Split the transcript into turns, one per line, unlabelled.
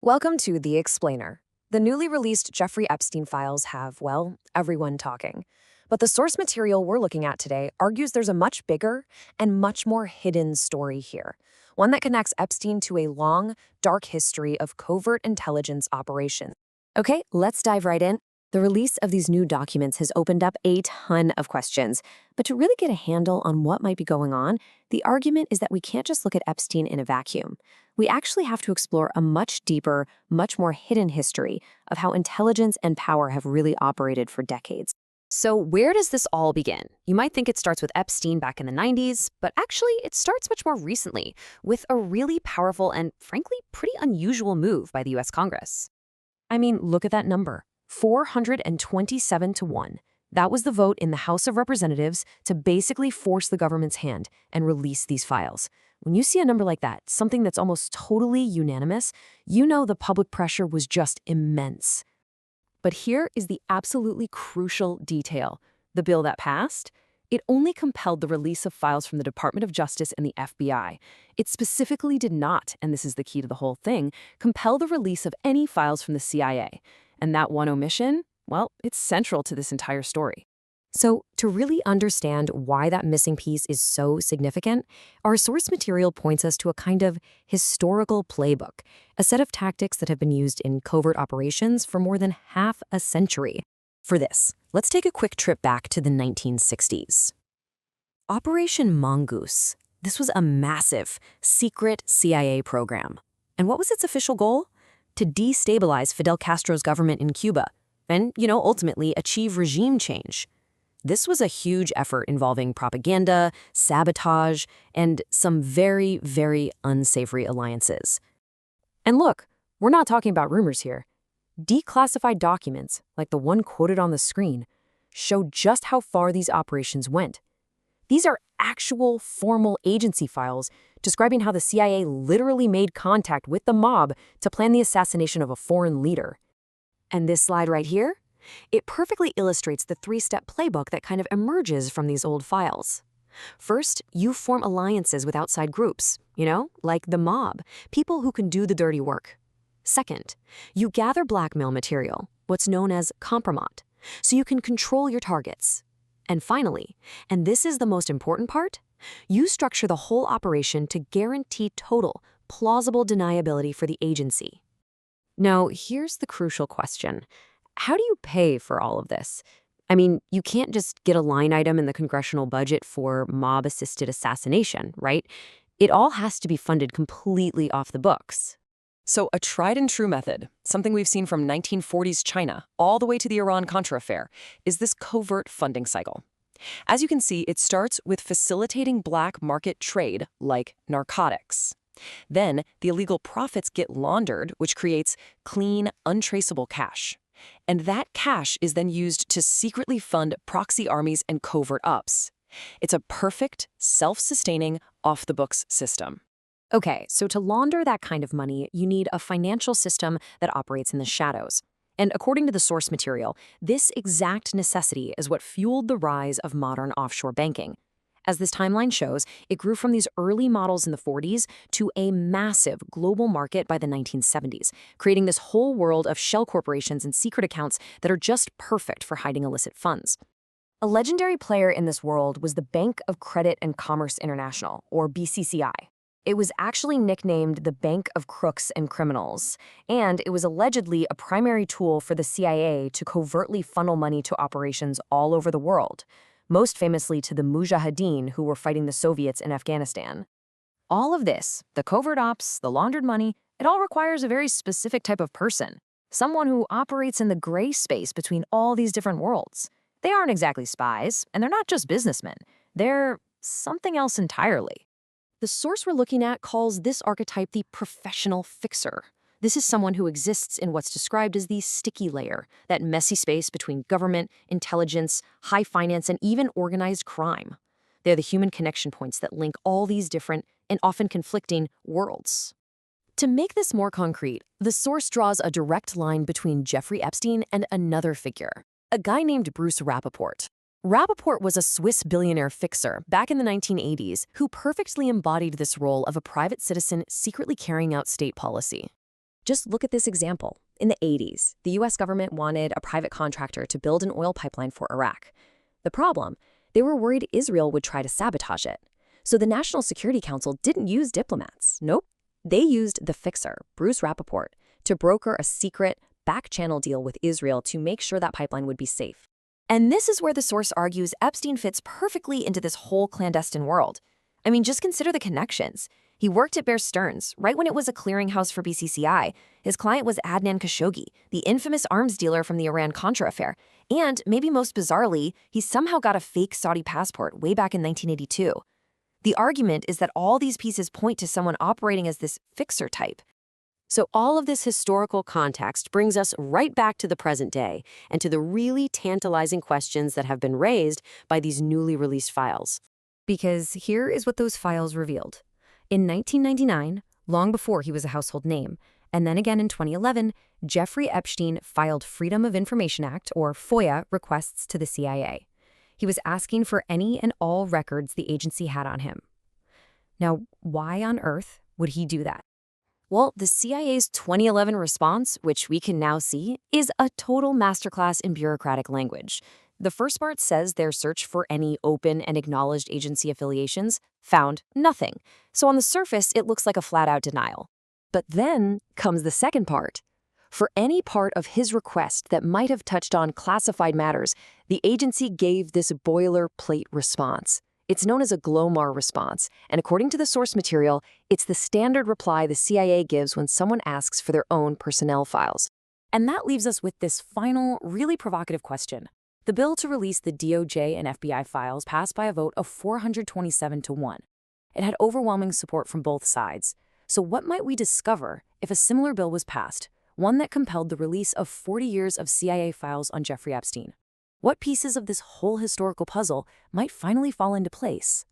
Welcome to The Explainer. The newly released Jeffrey Epstein files have, well, everyone talking. But the source material we're looking at today argues there's a much bigger and much more hidden story here, one that connects Epstein to a long, dark history of covert intelligence operations. Okay, let's dive right in. The release of these new documents has opened up a ton of questions. But to really get a handle on what might be going on, the argument is that we can't just look at Epstein in a vacuum. We actually have to explore a much deeper, much more hidden history of how intelligence and power have really operated for decades.
So where does this all begin? You might think it starts with Epstein back in the 90s, but actually it starts much more recently, with a really powerful and, frankly, pretty unusual move by the US Congress.
I mean, look at that number. 427 to 1. That was the vote in the House of Representatives to basically force the government's hand and release these files. When you see a number like that, something that's almost totally unanimous, you know the public pressure was just immense. But here is the absolutely crucial detail. The bill that passed, it only compelled the release of files from the Department of Justice and the FBI. It specifically did not, and this is the key to the whole thing, compel the release of any files from the CIA. And that one omission, well, it's central to this entire story. So, to really understand why that missing piece is so significant, our source material points us to a kind of historical playbook, a set of tactics that have been used in covert operations for more than half a century. For this, let's take a quick trip back to the 1960s. Operation Mongoose. This was a massive, secret CIA program. And what was its official goal? To destabilize Fidel Castro's government in Cuba and, ultimately achieve regime change. This was a huge effort involving propaganda, sabotage, and some very, very unsavory alliances. And look, we're not talking about rumors here. Declassified documents, like the one quoted on the screen, show just how far these operations went. These are actual formal agency files describing how the CIA literally made contact with the mob to plan the assassination of a foreign leader. And this slide right here? It perfectly illustrates the three-step playbook that kind of emerges from these old files. First, you form alliances with outside groups, like the mob, people who can do the dirty work. Second, you gather blackmail material, what's known as compromat, so you can control your targets. And finally, and this is the most important part, you structure the whole operation to guarantee total, plausible deniability for the agency. Now, here's the crucial question. How do you pay for all of this? I mean, you can't just get a line item in the congressional budget for mob-assisted assassination, right? It all has to be funded completely off the books.
So a tried-and-true method, something we've seen from 1940s China all the way to the Iran-Contra affair, is this covert funding cycle. As you can see, it starts with facilitating black market trade, like narcotics. Then, the illegal profits get laundered, which creates clean, untraceable cash. And that cash is then used to secretly fund proxy armies and covert ops. It's a perfect, self-sustaining, off-the-books system.
Okay, so to launder that kind of money, you need a financial system that operates in the shadows. And according to the source material, this exact necessity is what fueled the rise of modern offshore banking. As this timeline shows, it grew from these early models in the 40s to a massive global market by the 1970s, creating this whole world of shell corporations and secret accounts that are just perfect for hiding illicit funds. A legendary player in this world was the Bank of Credit and Commerce International, or BCCI. It was actually nicknamed the Bank of Crooks and Criminals, and it was allegedly a primary tool for the CIA to covertly funnel money to operations all over the world, most famously to the Mujahideen who were fighting the Soviets in Afghanistan. All of this, the covert ops, the laundered money, it all requires a very specific type of person, someone who operates in the gray space between all these different worlds. They aren't exactly spies, and they're not just businessmen. They're something else entirely. The source we're looking at calls this archetype the professional fixer. This is someone who exists in what's described as the sticky layer, that messy space between government, intelligence, high finance, and even organized crime. They're the human connection points that link all these different and often conflicting worlds. To make this more concrete, the source draws a direct line between Jeffrey Epstein and another figure, a guy named Bruce Rappaport. Rappaport was a Swiss billionaire fixer back in the 1980s who perfectly embodied this role of a private citizen secretly carrying out state policy.
Just look at this example. In the 80s, the US government wanted a private contractor to build an oil pipeline for Iraq. The problem? They were worried Israel would try to sabotage it. So the National Security Council didn't use diplomats. Nope. They used the fixer, Bruce Rappaport, to broker a secret, back-channel deal with Israel to make sure that pipeline would be safe.
And this is where the source argues Epstein fits perfectly into this whole clandestine world. I mean, just consider the connections. He worked at Bear Stearns, right when it was a clearinghouse for BCCI. His client was Adnan Khashoggi, the infamous arms dealer from the Iran-Contra affair. And, maybe most bizarrely, he somehow got a fake Saudi passport way back in 1982. The argument is that all these pieces point to someone operating as this fixer type.
So all of this historical context brings us right back to the present day and to the really tantalizing questions that have been raised by these newly released files.
Because here is what those files revealed. In 1999, long before he was a household name, and then again in 2011, Jeffrey Epstein filed Freedom of Information Act, or FOIA, requests to the CIA. He was asking for any and all records the agency had on him. Now, why on earth would he do that?
Well, the CIA's 2011 response, which we can now see, is a total masterclass in bureaucratic language. The first part says their search for any open and acknowledged agency affiliations found nothing. So on the surface, it looks like a flat-out denial. But then comes the second part. For any part of his request that might have touched on classified matters, the agency gave this boilerplate response. It's known as a GLOMAR response, and according to the source material, it's the standard reply the CIA gives when someone asks for their own personnel files.
And that leaves us with this final, really provocative question. The bill to release the DOJ and FBI files passed by a vote of 427 to 1. It had overwhelming support from both sides. So what might we discover if a similar bill was passed, one that compelled the release of 40 years of CIA files on Jeffrey Epstein? What pieces of this whole historical puzzle might finally fall into place?